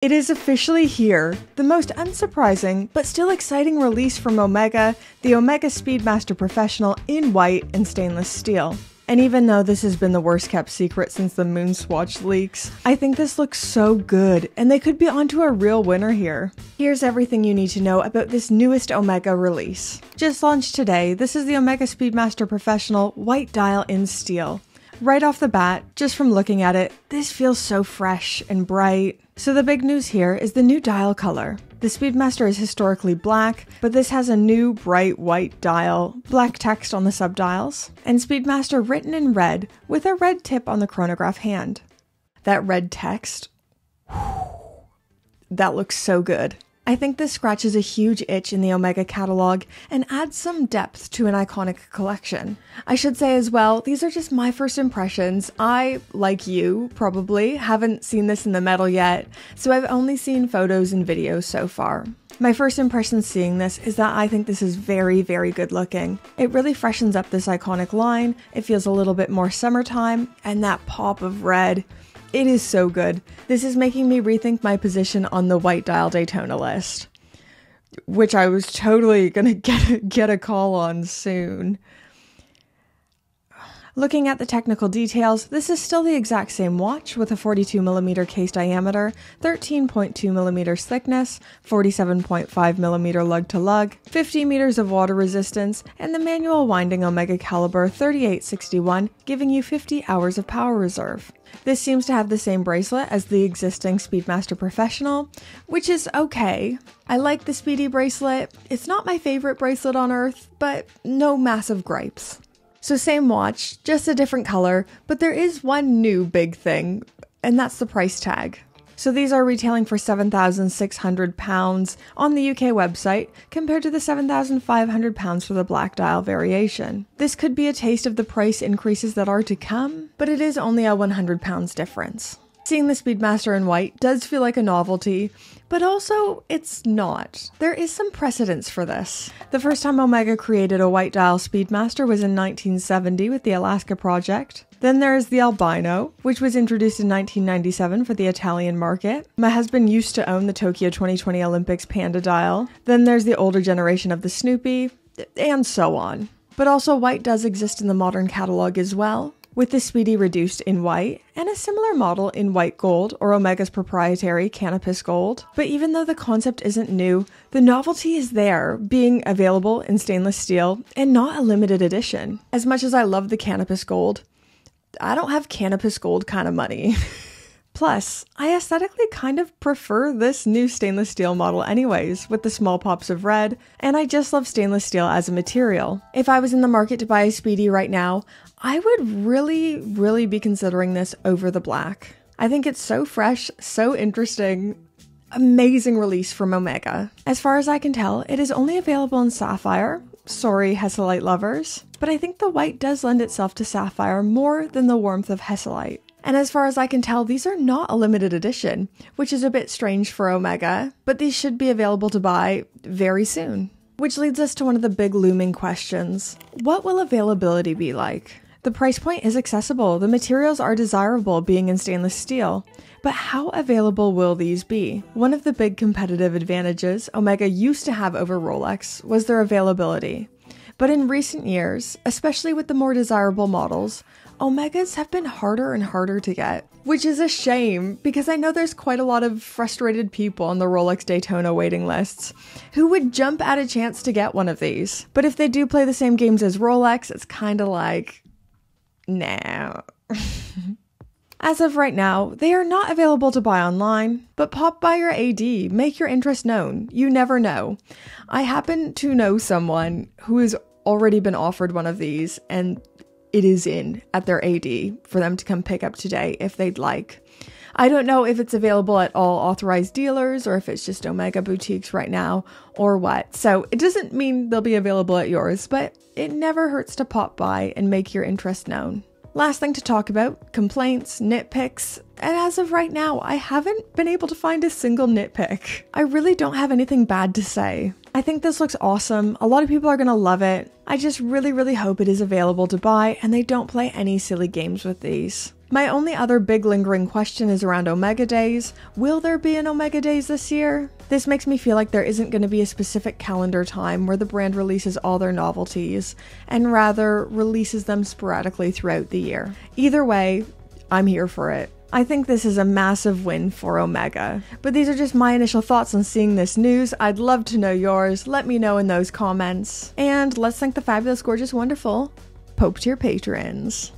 It is officially here, the most unsurprising but still exciting release from Omega, the Omega Speedmaster Professional in white and stainless steel. And even though this has been the worst kept secret since the moon swatch leaks, I think this looks so good and they could be onto a real winner here. Here's everything you need to know about this newest Omega release. Just launched today, this is the Omega Speedmaster Professional white dial in steel. Right off the bat, just from looking at it, this feels so fresh and bright. So the big news here is the new dial color. The Speedmaster is historically black, but this has a new bright white dial, black text on the subdials, and Speedmaster written in red with a red tip on the chronograph hand. That red text, that looks so good. I think this scratches a huge itch in the Omega catalog and adds some depth to an iconic collection. I should say as well, these are just my first impressions. I, like you, probably, haven't seen this in the metal yet, so I've only seen photos and videos so far. My first impression seeing this is that I think this is very, very good looking. It really freshens up this iconic line, it feels a little bit more summertime, and that pop of red. It is so good. This is making me rethink my position on the white dial Daytona list, which I was totally gonna get a call on soon. Looking at the technical details, this is still the exact same watch with a 42mm case diameter, 13.2mm thickness, 47.5mm lug to lug, 50 meters of water resistance, and the manual winding Omega caliber 3861, giving you 50 hours of power reserve. This seems to have the same bracelet as the existing Speedmaster Professional, which is okay. I like the Speedy bracelet. It's not my favorite bracelet on earth, but no massive gripes. So same watch, just a different color, but there is one new big thing, and that's the price tag. So these are retailing for £7,600 on the UK website, compared to the £7,500 for the black dial variation. This could be a taste of the price increases that are to come, but it is only a £100 difference. Seeing the Speedmaster in white does feel like a novelty, but also it's not. There is some precedence for this. The first time Omega created a white dial Speedmaster was in 1970 with the Alaska project. Then there is the Albino, which was introduced in 1997 for the Italian market. My husband used to own the Tokyo 2020 Olympics Panda dial. Then there's the older generation of the Snoopy, and so on. But also white does exist in the modern catalog as well, with the Speedy reduced in white, and a similar model in white gold, or Omega's proprietary Canopus gold. But even though the concept isn't new, the novelty is there, being available in stainless steel, and not a limited edition. As much as I love the Canopus gold, I don't have Canopus gold kind of money. Plus, I aesthetically kind of prefer this new stainless steel model anyways, with the small pops of red, and I just love stainless steel as a material. If I was in the market to buy a Speedy right now, I would really be considering this over the black. I think it's so fresh, so interesting, amazing release from Omega. As far as I can tell, it is only available in sapphire. Sorry, Hesselite lovers. But I think the white does lend itself to sapphire more than the warmth of Hesselite. And as far as I can tell, these are not a limited edition, which is a bit strange for Omega, but these should be available to buy very soon. Which leads us to one of the big looming questions. What will availability be like? The price point is accessible, the materials are desirable being in stainless steel, but how available will these be? One of the big competitive advantages Omega used to have over Rolex was their availability. But in recent years, especially with the more desirable models, Omegas have been harder and harder to get, which is a shame because I know there's quite a lot of frustrated people on the Rolex Daytona waiting lists who would jump at a chance to get one of these. But if they do play the same games as Rolex, it's kind of like, nah. As of right now, they are not available to buy online, but pop by your AD, make your interest known. You never know. I happen to know someone who has already been offered one of these, and it is in at their AD for them to come pick up today if they'd like. I don't know if it's available at all authorized dealers or if it's just Omega boutiques right now or what. So it doesn't mean they'll be available at yours, but it never hurts to pop by and make your interest known. Last thing to talk about, complaints, nitpicks, and as of right now, I haven't been able to find a single nitpick. I really don't have anything bad to say. I think this looks awesome, a lot of people are gonna love it. I just really hope it is available to buy and they don't play any silly games with these. My only other big lingering question is around Omega Days. Will there be an Omega Days this year? This makes me feel like there isn't going to be a specific calendar time where the brand releases all their novelties, and rather releases them sporadically throughout the year. Either way, I'm here for it. I think this is a massive win for Omega. But these are just my initial thoughts on seeing this news. I'd love to know yours. Let me know in those comments. And let's thank the fabulous, gorgeous, wonderful Pope tier patrons.